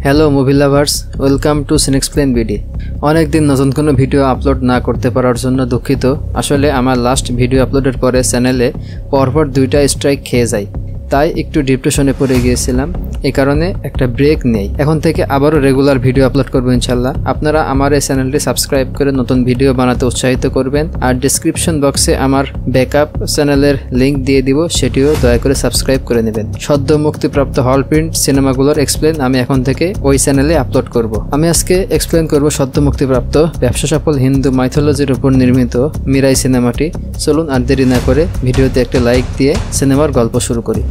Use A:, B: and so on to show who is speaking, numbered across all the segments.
A: Hello movie lovers, welcome to Cinexplain BD. অনেকদিন নতুন কোনো ভিডিও আপলোড না করতে পারার জন্য দুঃখিত। আসলে আমার লাস্ট ভিডিও আপলোডের পরে চ্যানেলে পরপর 2টা স্ট্রাইক খেয়ে যায়, তাই একটু ডিপ্রেশনে পড়ে গিয়েছিলাম। এই কারণে একটা ব্রেক নেই। এখন থেকে আবারও রেগুলার ভিডিও আপলোড করবো ইনশাল্লাহ। আপনারা আমার এই চ্যানেলটি সাবস্ক্রাইব করে নতুন ভিডিও বানাতে উৎসাহিত করবেন। আর ডিসক্রিপশন বক্সে আমার ব্যাকআপ চ্যানেলের লিঙ্ক দিয়ে দিব, সেটিও দয়া করে সাবস্ক্রাইব করে নেবেন। সদ্য মুক্তিপ্রাপ্ত হল প্রিন্ট সিনেমাগুলোর এক্সপ্লেন আমি এখন থেকে ওই চ্যানেলে আপলোড করব। আমি আজকে এক্সপ্লেন করব সদ্য মুক্তিপ্রাপ্ত ব্যবসা সফল হিন্দু মাইথোলজির উপর নির্মিত মিরাই সিনেমাটি। চলুন আর দেরি না করে ভিডিওতে একটা লাইক দিয়ে সিনেমার গল্প শুরু করি।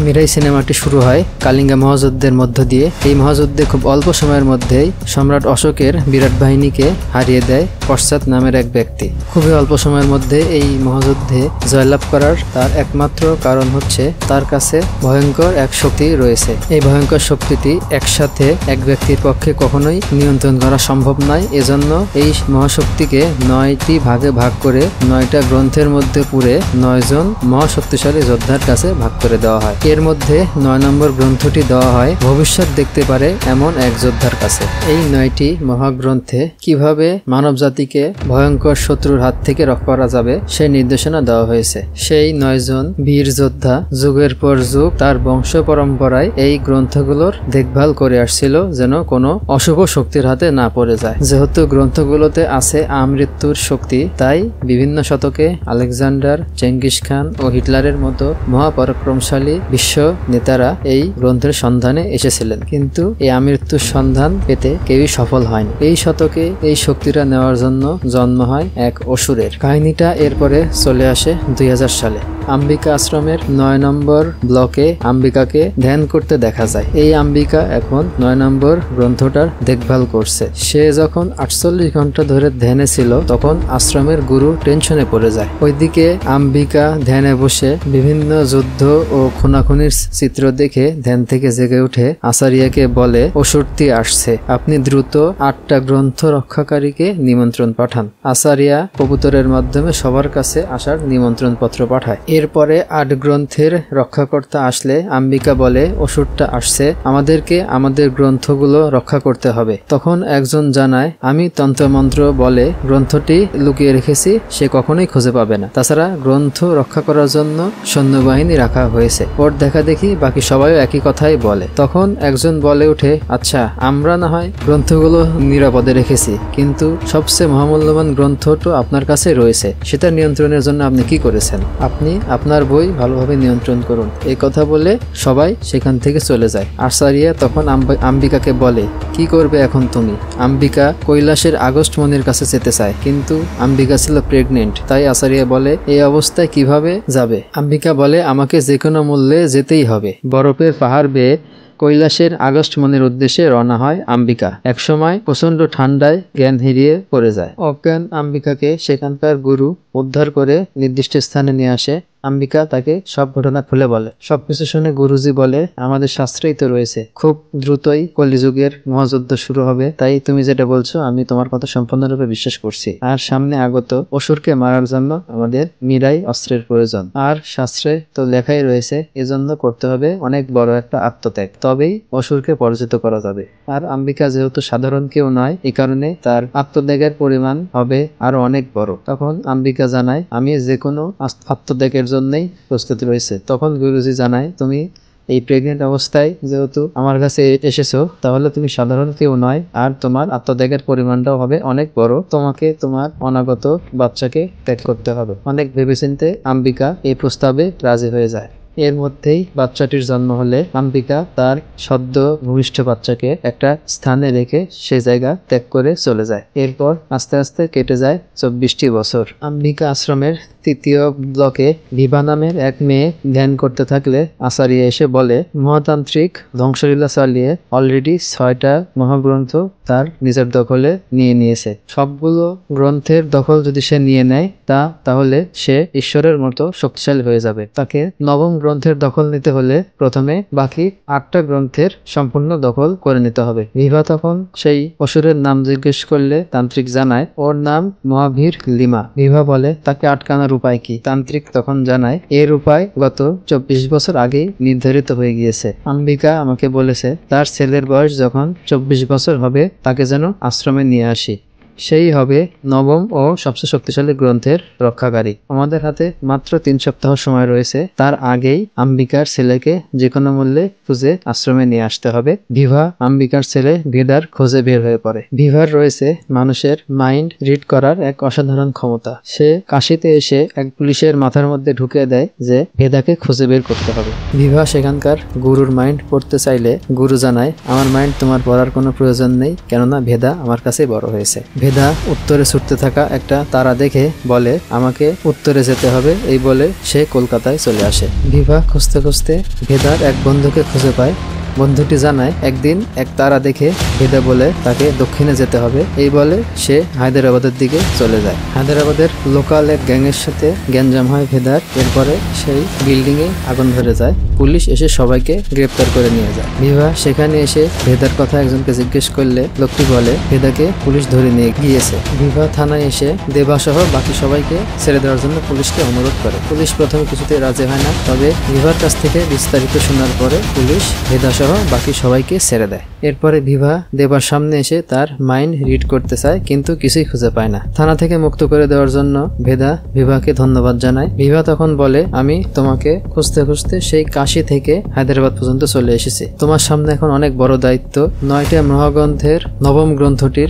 A: মিরাই সিনেমাটি শুরু হয় কালিঙ্গা মহাযুদ্ধের মধ্য দিয়ে। এই মহাযুদ্ধে খুব অল্প সময়ের মধ্যেই সম্রাট অশোকের বিরাট বাহিনীকে হারিয়ে দেয় পশ্চাৎ নামের এক ব্যক্তি। খুবই অল্প সময়ের মধ্যে এই মহাযুদ্ধে জয়লাভ করার তার একমাত্র কারণ হচ্ছে তার কাছে ভয়ঙ্কর এক শক্তি রয়েছে। এই ভয়ঙ্কর শক্তিটি একসাথে এক ব্যক্তির পক্ষে কখনোই নিয়ন্ত্রণ করা সম্ভব নয়। এজন্য এই মহাশক্তিকে 9টি ভাগে ভাগ করে 9টা গ্রন্থের মধ্যে পুরে 9 জন মহাশক্তিশালী যোদ্ধার কাছে ভাগ করে দেওয়া হয়। এর মধ্যে 9 নম্বর গ্রন্থটি দেওয়া হয় ভবিষ্যৎ দেখতে পারে এমন এক যোদ্ধার কাছে। এই 9টি মহাগ্রন্থে কিভাবে মানব জাতিকে ভয়ঙ্কর শত্রুর হাত থেকে রক্ষা করা যাবে সেই নির্দেশনা দেওয়া হয়েছে। সেই 9 জন বীর যোদ্ধা যুগের পর যুগ তার বংশ পরম্পরায় এই গ্রন্থগুলোর দেখভাল করে আসছিল, যেন কোনো অশুভ শক্তির হাতে না পড়ে যায়। যেহেতু গ্রন্থগুলোতে আছে আমৃত্যুর শক্তি, তাই বিভিন্ন শতকে আলেকজান্ডার, চেঙ্গিস খান ও হিটলারের মতো মহাপরাক্রমশালী বিশ্ব নেতারা এই গ্রন্থের সন্ধানে এসেছিলেন, কিন্তু এই আমৃত্যুর সন্ধান পেতে কেউই সফল হয়নি। এই শতকে এই শক্তিটা নেওয়ার জন্য জন্ম হয় এক অসুরের। কাহিনীটা এরপরে চলে আসে 2000 সালে। আম্বিকা আশ্রমের 9 নম্বর ব্লকে আম্বিকাকে ধ্যান করতে দেখা যায়। এই আম্বিকা এখন 9 নম্বর গ্রন্থটার দেখভাল করছে। সে যখন 48 ঘন্টা ধরে ধ্যানে ছিল, তখন আশ্রমের গুরু টেনশনে পড়ে যায়। ওইদিকে আম্বিকা ধ্যানে বসে বিভিন্ন যুদ্ধ ও খুনাখুনির চিত্র দেখে ধ্যান থেকে জেগে উঠে আচারিয়াকে বলে, অসুরটি আসছে, আপনি দ্রুত 8টা গ্রন্থ রক্ষাকারীকে নিমন্ত্রণ পাঠান। আচারিয়া কবুতরের মাধ্যমে সবার কাছে আসার নিমন্ত্রণ পত্র পাঠায়। এরপরে 8 গ্রন্থের রক্ষাকর্তা আসলে আম্বিকা বলে, অসুরটা আসছে, আমাদেরকে আমাদের গ্রন্থগুলো রক্ষা করতে হবে। তখন একজন জানায়, আমি তন্ত্রমন্ত্র বলে গ্রন্থটি লুকিয়ে রেখেছি, সে কখনোই খুঁজে পাবে না। তাছাড়া গ্রন্থ রক্ষা করার জন্য সৈন্যবাহিনী রাখা হয়েছে। ওর দেখা দেখি বাকি সবাইও একই কথাই বলে। তখন একজন বলে উঠে, আচ্ছা, আমরা না হয় গ্রন্থগুলো নিরাপদে রেখেছি, কিন্তু সবচেয়ে মহামূল্যবান গ্রন্থটা আপনার কাছে রয়েছে, সেটা নিয়ন্ত্রণের জন্য আপনি কি করেছেন? আপনি আপনার বই ভালোভাবে নিয়ন্ত্রণ করুন। এই কথা বলে সবাই সেখান থেকে চলে যায়। আচারিয়া তখন আম্বিকাকে বলে, কি করবে এখন তুমি? আম্বিকা কৈলাসের আগস্ট মনির কাছে যেতে চায়, কিন্তু আম্বিকা ছিল প্রেগনেন্ট। তাই আচারিয়া বলে, এই অবস্থায় কিভাবে যাবে? আম্বিকা বলে, আমাকে যে কোনো মূল্যে যেতেই হবে। বরফের পাহাড় বেয়ে কৈলাসের আগস্ট মনের উদ্দেশ্যে রওনা হয় আম্বিকা। একসময় প্রচন্ড ঠান্ডায় জ্ঞান হারিয়ে পড়ে যায়। অজ্ঞান আম্বিকাকে সেখানকার গুরু উদ্ধার করে নির্দিষ্ট স্থানে নিয়ে আসে। আম্বিকা তাকে সব ঘটনা খুলে বলে। সবকিছু শুনে গুরুজি বলে, আমাদের শাস্ত্রেই তো রয়েছে খুব দ্রুতই কলিযুগের মহাযুদ্ধ শুরু হবে, তাই তুমি যেটা বলছো আমি তোমার কথা সম্পূর্ণরূপে বিশ্বাস করছি। আর সামনে আগত অসুরকে মারার জন্য আমাদের মিরাই অস্ত্রের প্রয়োজন। আর শাস্ত্রে তো লেখাই রয়েছে, এজন্য করতে হবে অনেক বড় একটা আত্মত্যাগ, তবেই অসুরকে পরাজিত করা যাবে। আর আম্বিকা যেহেতু সাধারণ কেউ নয়, এই কারণে তার আত্মত্যাগের পরিমাণ হবে আরো অনেক বড়। তখন আম্বিকা জানায়, আমি যে কোনো আত্মত্যাগের জন্যই প্রস্তুতি রয়েছে। তখন গুরুজি জানায়, তুমি এই প্রেগনেন্ট অবস্থায় যেহেতু আমার কাছে এসেছো, তাহলে তুমি সাধারণ কেউ নয়, আর তোমার আত্মত্যাগের পরিমাণটাও হবে অনেক বড়। তোমাকে তোমার অনাগত বাচ্চাকে ত্যাগ করতে হবে। অনেক ভেবেচিন্তে আম্বিকা এই প্রস্তাবে রাজি হয়ে যায়। এর মধ্যেই বাচ্চাটির জন্ম হলে আম্বিকা তার সদ্য ভূমিষ্ঠ বাচ্চাকে একটা স্থানে রেখে সে জায়গা ত্যাগ করে চলে যায়। এরপর আস্তে আস্তে কেটে যায় 24টি বছর। আম্বিকা আশ্রমের 3য় ব্লকে ভিভা নামের এক মেয়ে ধ্যান করতে থাকলে আচারিয়া এসে বলে, মহাতান্ত্রিক ধ্বংসলীলা চালিয়ে অলরেডি 6টা মহাগ্রন্থ তার নিজের দখলে নিয়ে নিয়েছে। সবগুলো গ্রন্থের দখল যদি সে নিয়ে নেয় তাহলে সে ঈশ্বরের মতো শক্তিশালী হয়ে যাবে। তাকে 9ম গ্রন্থের দখল নিতে হলে প্রথমে বাকি 8টা গ্রন্থের সম্পূর্ণ দখল করে নিতে হবে। ভিভা তখন সেই অসুরের নাম জিজ্ঞেস করলে তান্ত্রিক জানায় ওর নাম মহাবীর লিমা। ভিভা বলে তাকে আটকানোর উপায় কি? তান্ত্রিক তখন জানায় এর উপায় গত 24 বছর আগেই নির্ধারিত হয়ে গিয়েছে। অম্বিকা আমাকে বলেছে তার ছেলের বয়স যখন 24 বছর হবে তাকে যেন আশ্রমে নিয়ে আসি, সেই হবে নবম ও সবচেয়ে শক্তিশালী গ্রন্থের রক্ষাকারী। আমাদের হাতে মাত্র 3 সপ্তাহ সময় রয়েছে, তার আগেই অম্বিকার ছেলেকে যে কোনো মূল্যে খুঁজে আশ্রমে নিয়ে আসতে হবে। ভিভা অম্বিকার ছেলে ভেদার খোঁজে বের হয়ে পড়ে। ভিভার রয়েছে মানুষের মাইন্ড রিড করার এক অসাধারণ ক্ষমতা। সে কাশিতে এসে এক পুলিশের মাথার মধ্যে ঢুকে দেয় যে ভেদাকে খুঁজে বের করতে হবে। ভিভা সেখানকার গুরুর মাইন্ড পড়তে চাইলে গুরু জানায় আমার মাইন্ড তোমার পড়ার কোনো প্রয়োজন নেই, কেননা ভেদা আমার কাছে বড় হয়েছে। ভেদা উত্তরে ছুটতে থাকা একটা তারা দেখে বলে আমাকে উত্তরে যেতে হবে, এই বলে সে কলকাতায় চলে আসে। ভিভা খুঁজতে খুঁজতে ভেদার এক বন্ধুকে খুঁজে পায়। বন্ধুটি জানায় একদিন এক তারা দেখে ভেদা বলে তাকে দক্ষিণে যেতে হবে, এই বলে সে হায়দ্রাবাদের দিকে চলে যায়। হায়দ্রাবাদের লোকাল এক গ্যাংয়ের সাথে গ্যাঞ্জাম হয় ভেদার। এরপরে সেই বিল্ডিংয়ে আগুন ধরে যায়। পুলিশ এসে সবাইকে গ্রেপ্তার করে নিয়ে যায়। ভিভা সেখানে এসে ভেদার কথা একজনকে জিজ্ঞেস করলে লোকটি বলে ভেদাকে পুলিশ ধরে নিয়ে গিয়েছে। ভিভা থানায় এসে দেবা সহ বাকি সবাইকে ছেড়ে দেওয়ার জন্য পুলিশকে অনুরোধ করে। পুলিশ প্রথমে কিছুতেই রাজি হয় না, তবে ভিভার কাছ থেকে বিস্তারিত শোনার পরে পুলিশ ভেদা সহ বাকি সবাইকে ছেড়ে দেয়। এরপরে ভিভা দেবার সামনে এসে তার মাইন্ড রিড করতে চায়, কিন্তু কিছুই খুঁজে পায় না। থানা থেকে মুক্ত করে দেওয়ার জন্য ভেদা ভিভাকে ধন্যবাদ জানায়। ভিভা তখন বলে আমি তোমাকে খুঁজতে খুঁজতে সেই কাশী থেকে হায়দ্রাবাদ পর্যন্ত চলে এসেছি। তোমার সামনে এখন অনেক বড় দায়িত্ব। 9টা মহাগ্রন্থের নবম গ্রন্থটির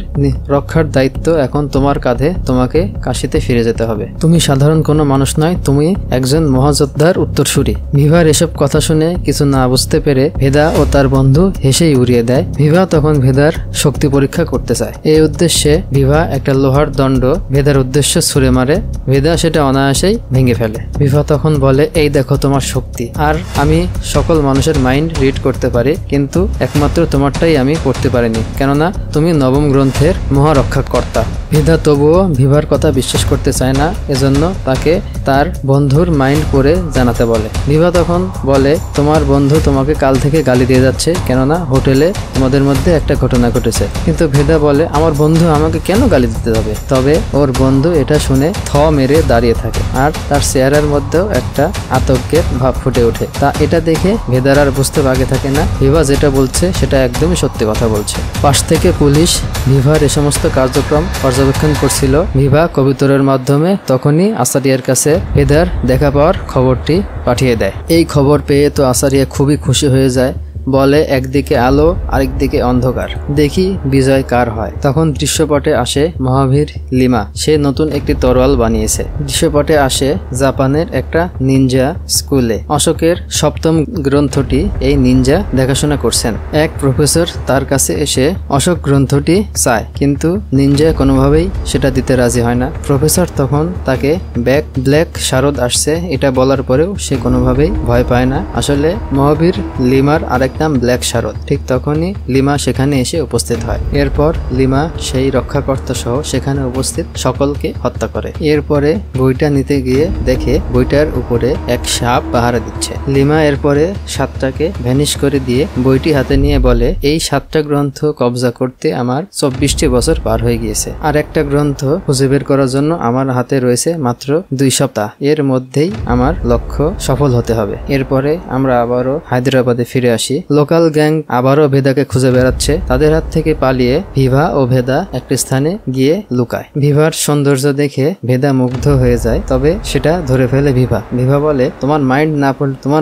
A: রক্ষার দায়িত্ব এখন তোমার কাঁধে। তোমাকে কাশীতে ফিরে যেতে হবে। তুমি সাধারণ কোনো মানুষ নয়, তুমি একজন মহাযোদ্ধার উত্তরসূরি। ভিভার এসব কথা শুনে কিছু না বুঝতে পেরে ভেদা ও তার বন্ধু হেসেই উড়িয়ে দেয়। ভিভা তখন ভেদার শক্তি পরীক্ষা করতে চায়। এই উদ্দেশ্যে ভিভা একটা লোহার দণ্ড ভেদার উদ্দেশ্যে ছুঁড়ে মারে। ভেদা সেটা অনায়াসেই ভেঙে ফেলে। ভিভা তখন বলে এই দেখো তোমার শক্তি, আর আমি সকল মানুষের মাইন্ড রিড করতে পারি, কিন্তু একমাত্র তোমারটাই আমি পড়তে পারিনি, কেননা তুমি নবম গ্রন্থের মহারক্ষাকর্তা। ভেদা তবুও ভিভার কথা বিশ্বাস করতে চায় না, এজন্য তাকে তার বন্ধুর মাইন্ড পড়ে জানাতে বলে। ভিভা তখন বলে তোমার বন্ধু তোমাকে কাল থেকে গালি দিয়ে যাচ্ছে, কেননা হোটেলে তোমাদের মধ্যে একটা ঘটনা ঘটেছে। কিন্তু ভেদা বলে আমার বন্ধু আমাকে কেন গালি দিতে যাবে? তবে ওর বন্ধু এটা শুনে থ মেরে দাঁড়িয়ে থাকে, আর তার চেহারার মধ্যেও একটা আতঙ্কের ভাব ফুটে ওঠে। তা এটা দেখে ভেদার আর বুঝতে বাকি থাকে না ভিভা যেটা বলছে সেটা একদমই সত্যি কথা বলছে। পাশ থেকে পুলিশ ভিভার এ সমস্ত কার্যক্রম পর্যবেক্ষণ করছিল। ভিভা কবুতরের মাধ্যমে তখনই আসারিয়ার কাছে ভেদার দেখা পাওয়ার খবরটি পাঠিয়ে দেয়। এই খবর পেয়ে তো আসারিয়া খুবই খুশি হয়ে যায়, বলে একদিকে আলো আরেকদিকে অন্ধকার, দেখি বিজয় কার হয়। তখন দৃশ্যপটে আসে মহাবীর লিমা। সে নতুন একটি তরোয়াল বানিয়েছে। দৃশ্যপটে আসে জাপানের একটা নিনজা স্কুলে। অশোকের 7ম গ্রন্থটি এই নিনজা দেখাশোনা করছেন। এক প্রফেসর তার কাছে এসে অশোক গ্রন্থটি চায়, কিন্তু নিনজা কোনোভাবেই সেটা দিতে রাজি হয় না। প্রফেসর তখন তাকে ব্ল্যাক শারদ আসছে এটা বলার পরেও সে কোনোভাবেই ভয় পায় না। আসলে মহাবীর লিমার আরেক নাম ব্ল্যাক শারদ। ঠিক তখনই লিমা সেখানে এসে উপস্থিত হয়। এরপর লিমা সেই রক্ষাকর্তা সহ সেখানে উপস্থিত সকলকে হত্যা করে। এরপরে বইটা নিতে গিয়ে দেখে বইটার উপরে এক সাপ পাহারা দিচ্ছে। লিমা এরপরে সাপটাকে ভ্যানিশ করে দিয়ে বইটি হাতে নিয়ে বলে এই 7টা গ্রন্থ কবজা করতে আমার 24টি বছর পার হয়ে গিয়েছে, আর একটা গ্রন্থ খুঁজে বের করার জন্য আমার হাতে রয়েছে মাত্র 2 সপ্তাহ। এর মধ্যেই আমার লক্ষ্য সফল হতে হবে। এরপরে আমরা আবারও হায়দ্রাবাদে ফিরে আসি। লোকাল গ্যাং আবারও ভেদাকে খুঁজে বেড়াচ্ছে। তাদের হাত থেকে পালিয়ে ভিভা ও ভেদা একটি স্থানে গিয়ে লুকায়। ভিভার সৌন্দর্য দেখে ভেদা মুগ্ধ হয়ে যায়, তবে সেটা ধরে ফেলে ভিভা। ভিভা বলে তোমার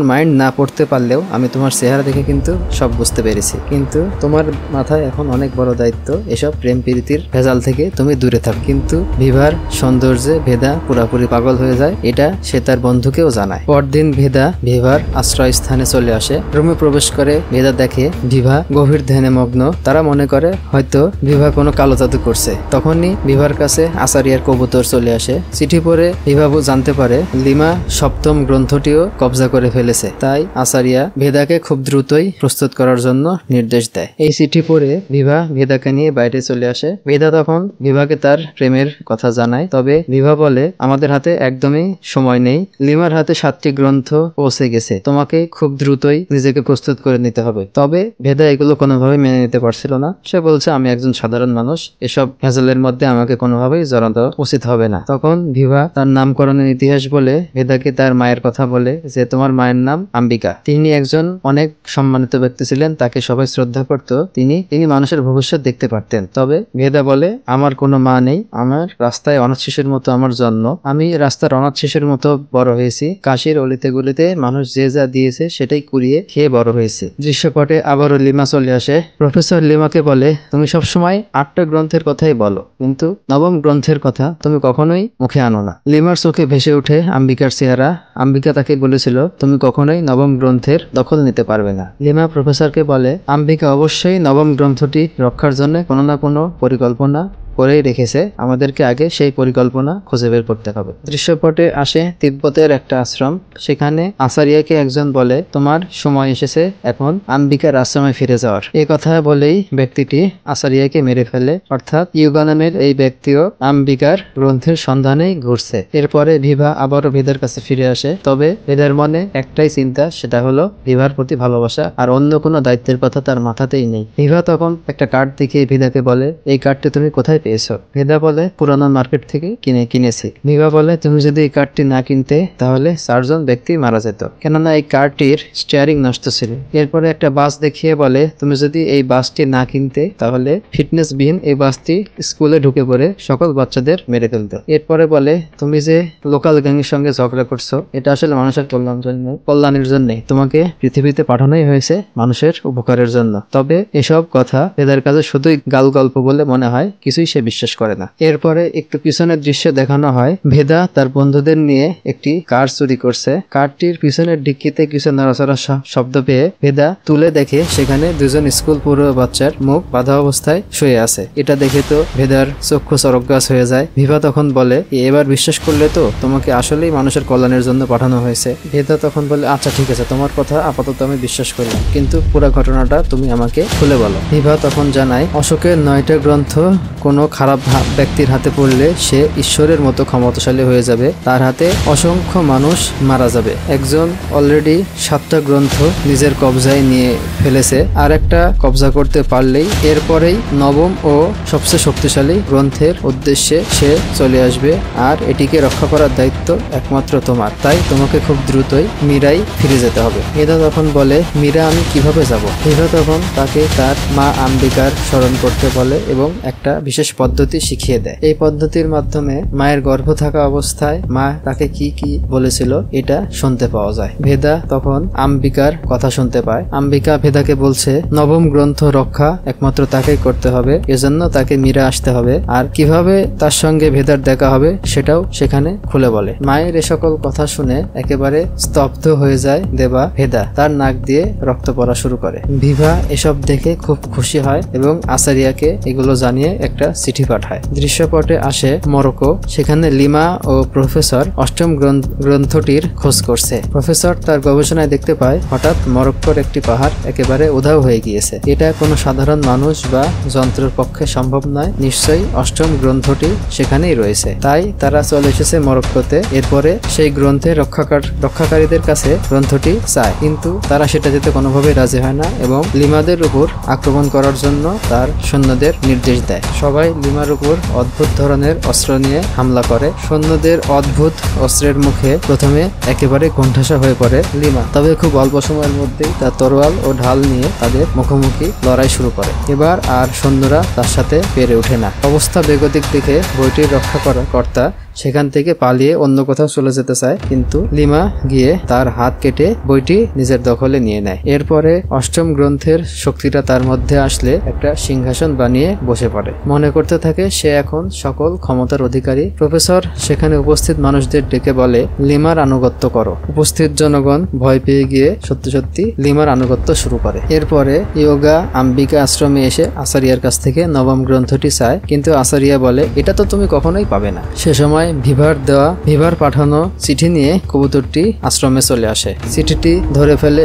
A: মাইন্ড না পড়তে পারলেও আমি তোমার চেহারা দেখে কিন্তু সব বুঝতে পেরেছি, কিন্তু তোমার মাথায় এখন অনেক বড় দায়িত্ব, এসব প্রেম প্রীতির ভেজাল থেকে তুমি দূরে থাক। কিন্তু ভিভার সৌন্দর্যে ভেদা পুরাপুরি পাগল হয়ে যায়, এটা সে তার বন্ধুকেও জানায়। পরদিন ভেদা ভিভার আশ্রয়স্থানে চলে আসে। রুমে প্রবেশ করে করে ভেদা দেখে ভিভা গভীর ধ্যানে মগ্ন। তারা মনে করে হয়তো ভিভা কোনো কালো জাদু করছে। তখনই ভিভার কাছে আসারিয়ার কবুতর চলে আসে। চিঠি পড়ে ভিভা জানতে পারে লিমা সপ্তম গ্রন্থটিও কবজা করে ফেলেছে। তাই আসারিয়া ভেদাকে খুব দ্রুতই প্রস্তুত করার জন্য নির্দেশ দেয়। এই চিঠি পড়ে ভিভা ভেদাকে নিয়ে বাইরে চলে আসে। ভেদা তখন ভিভাকে তার প্রেমের কথা জানায়। তবে ভিভা বলে আমাদের হাতে একদমই সময় নেই, লিমার হাতে 7টি গ্রন্থ পৌঁছে গেছে, তোমাকে খুব দ্রুতই নিজেকে প্রস্তুত করে নিতে হবে। তবে ভেদা এগুলো কোনোভাবেই মেনে নিতে পারছিল না। সে বলছে আমি একজন সাধারণ মানুষ, এসব ভেজালের মধ্যে আমাকে কোনোভাবেই জড়ানো উচিত হবে না। তখন ভিভা তার নামকরণের ইতিহাস বলে ভেদাকে তার মায়ের কথা বলে যে তোমার মায়ের নাম আম্বিকা, তিনি একজন অনেক সম্মানিত ব্যক্তি ছিলেন, তাকে সবাই শ্রদ্ধা করত, তিনি মানুষের ভবিষ্যৎ দেখতে পারতেন। তবে ভেদা বলে আমার কোনো মা নেই, আমার রাস্তায় অনাথ শিশুর মতো আমার জন্ম, আমি রাস্তার অনাথ শিশুর মতো বড় হয়েছি, কাশির অলিতে গলিতে মানুষ যে যা দিয়েছে সেটাই কুড়িয়ে খেয়ে বড় হয়েছে। দৃশ্যপটে আবারও লিমা চলে আসে। প্রফেসর লিমাকে বলে তুমি সবসময় 8টা গ্রন্থের কথাই বলো, কিন্তু 9ম গ্রন্থের কথা তুমি কখনোই মুখে আনো না। লিমার চোখে ভেসে ওঠে আম্বিকার চেহারা। আম্বিকা তাকে বলেছিল তুমি কখনোই 9ম গ্রন্থের দখল নিতে পারবে না। লিমা প্রফেসরকে বলে আম্বিকা অবশ্যই 9ম গ্রন্থটি রক্ষার জন্য কোনো না কোনো পরিকল্পনা করেই রেখেছে, আমাদেরকে আগে সেই পরিকল্পনা খুঁজে বের করতে হবে। দৃশ্যপটে আসে তিব্বতের একটা আশ্রম। সেখানে আচারিয়াকে একজন বলে তোমার সময় এসেছে এখন আম্বিকার আশ্রমে ফিরে যাওয়ার। এই কথা বলেই ব্যক্তিটি আচারিয়াকে মেরে ফেলে। অর্থাৎ ইউগা নামের এই ব্যক্তিও আম্বিকার গ্রন্থের সন্ধানেই ঘুরছে। এরপরে ভিভা আবারও ভেদার কাছে ফিরে আসে। তবে ভেদার মনে একটাই চিন্তা, সেটা হলো ভিভার প্রতি ভালোবাসা, আর অন্য কোনো দায়িত্বের কথা তার মাথাতেই নেই। ভিভা তখন একটা কার্ড দেখিয়ে ভেদাকে বলে এই কার্ডটি তুমি কোথায় পেয়েছো? ভেদা বলে পুরানো মার্কেট থেকে কিনেছি। ভিভা বলে তুমি যদি এই কার্ডটি না কিনতে তাহলে 4 জন ব্যক্তি মারা যেত, কেননা এই কারটির স্টিয়ারিং নষ্ট ছিল। এরপরে একটা বাস দেখিয়ে বলে তুমি যদি এই বাসটি না কিনতে তাহলে ফিটনেস বিহীন এই বাসটি স্কুলে ঢুকে পড়ে সকল বাচ্চাদের মেরে ফেলতো। এরপরে বলে তুমি যে লোকাল গ্যাংয়ের সঙ্গে ঝগড়া করছো এটা আসলে মানুষের কল্যাণের জন্য, তোমাকে পৃথিবীতে পাঠানোই হয়েছে মানুষের উপকারের জন্য। তবে এসব কথা ভেদার কাছে শুধুই গাল গল্প বলে মনে হয়, কিছুই সে বিশ্বাস করে না। এরপরে একটু পিছনের দৃশ্য দেখানো হয়। ভেদা তার বন্ধুদের নিয়ে একটি কার চুরি করছে। কারটির পিছনের ডিক্কিতে কিছু নড়াচড়া শব্দ পেয়ে ভেদা তুলে দেখে সেখানে 2 জন স্কুল পড়ুয়া বাচ্চার মুখ বাঁধা অবস্থায় শুয়ে আছে। এটা দেখে তো ভেদার চক্ষু চরকগাছ হয়ে যায়। ভিভা তখন বলে এবার বিশ্বাস করলে তো তোমাকে আসলেই মানুষের কল্যাণের জন্য পাঠানো হয়েছে। ভেদা তখন বলে আচ্ছা ঠিক আছে, তোমার কথা আপাতত আমি বিশ্বাস করলাম, কিন্তু পুরো ঘটনাটা তুমি আমাকে খুলে বলো। ভিভা তখন জানায় অশোকের 9টা গ্রন্থ কোনো খারাপ ব্যক্তির হাতে পড়লে সে ঈশ্বরের মতো ক্ষমতাশালী হয়ে যাবে, তার হাতে অসংখ্য মানুষ মারা যাবে। একজন অলরেডি 7টা গ্রন্থ নিজের কবজায় নিয়ে ফেলেছে, আর একটা কবজা করতে পারলেই এরপরেই 9ম ও সবচেয়ে শক্তিশালী গ্রন্থের উদ্দেশ্যে সে চলে আসবে, আর এটিকে রক্ষা করার দায়িত্ব একমাত্র তোমার। তাই তোমাকে খুব দ্রুতই মীরাই ফিরে যেতে হবে। ভেদা তখন বলে মীরা আমি কিভাবে যাব? ভেদা তখন তাকে তার মা আম্বিকার স্মরণ করতে বলে এবং একটা বিশেষ পদ্ধতি শিখিয়ে দেয়। এই পদ্ধতির মাধ্যমে মায়ের গর্ভ থাকা অবস্থায় মা তাকে কি কি বলেছিল এটা শুনতে পাওয়া যায়। ভেদা তখন আম্বিকার কথা শুনতে পায়। আম্বিকা ভেদাকে বলছে 9ম গ্রন্থ রক্ষা একমাত্র তাকেই করতে হবে, এজন্য তাকে মীরা আসতে হবে, আর কিভাবে তার সঙ্গে ভেদার দেখা হবে সেটাও সেখানে খুলে বলে। মায়ের এ সকল কথা শুনে একেবারে স্তব্ধ হয়ে যায় দেবা। ভেদা তার নাক দিয়ে রক্ত পড়া শুরু করে। ভিভা এসব দেখে খুব খুশি হয় এবং আচারিয়াকে এগুলো জানিয়ে একটা চিঠি পাঠায়। দৃশ্যপটে আসে মরক্কো। সেখানে লিমা ও প্রফেসর 8ম গ্রন্থটির খোঁজ করছে। প্রফেসর তার গবেষণায় দেখতে পায় হঠাৎ মরক্কোর একটি পাহাড় একেবারে উধাও হয়ে গিয়েছে। এটা কোনো সাধারণ মানুষ বা যন্ত্রের পক্ষে সম্ভব নয়, নিশ্চয়ই 8ম গ্রন্থটি সেখানেই রয়েছে। তাই তারা চলে এসেছে মরক্কোতে। এরপরে সেই গ্রন্থের রক্ষাকারীদের কাছে গ্রন্থটি চায়, কিন্তু তারা সেটা যেতে কোনোভাবেই রাজি হয় না এবং লিমাদের উপর আক্রমণ করার জন্য তার সৈন্যদের নির্দেশ দেয়। সবাই লিমার উপর অদ্ভুত ধরনের অস্ত্র নিয়ে হামলা করে। সৈন্যদের অদ্ভুত অস্ত্রের মুখে প্রথমে একেবারে কোণঠাসা হয়ে পড়ে লিমা, তবে খুব অল্প সময়ের মধ্যেই তার তরোয়াল ও ঢাল নিয়ে তাদের মুখোমুখি লড়াই শুরু করে। এবার আর সৈন্যরা তার সাথে পেরে ওঠে না। অবস্থা বেগতিক দেখে বইটির রক্ষা করা কর্তা সেখান থেকে পালিয়ে অন্য কোথাও চলে যেতে চায়, কিন্তু লিমা গিয়ে তার হাত কেটে বইটি নিজের দখলে নিয়ে নেয়। এরপরে অষ্টম গ্রন্থের শক্তিটা তার মধ্যে আসলে একটা সিংহাসন বানিয়ে বসে পড়ে। মনে করতে থাকে সে এখন সকল ক্ষমতার অধিকারী। প্রফেসর সেখানে উপস্থিত মানুষদের ডেকে বলে, লিমার আনুগত্য করো। উপস্থিত জনগণ ভয় পেয়ে গিয়ে সত্যি সত্যি লিমার আনুগত্য শুরু করে। এরপরে ইয়োগা আম্বিকা আশ্রমে এসে আচারিয়ার কাছ থেকে নবম গ্রন্থটি চায়, কিন্তু আচারিয়া বলে এটা তো তুমি কখনোই পাবে না। সে সময় ভিভার পাঠানো চিঠি নিয়ে কবুতরটি আশ্রমে চলে আসে। চিঠিটি ধরে ফেলে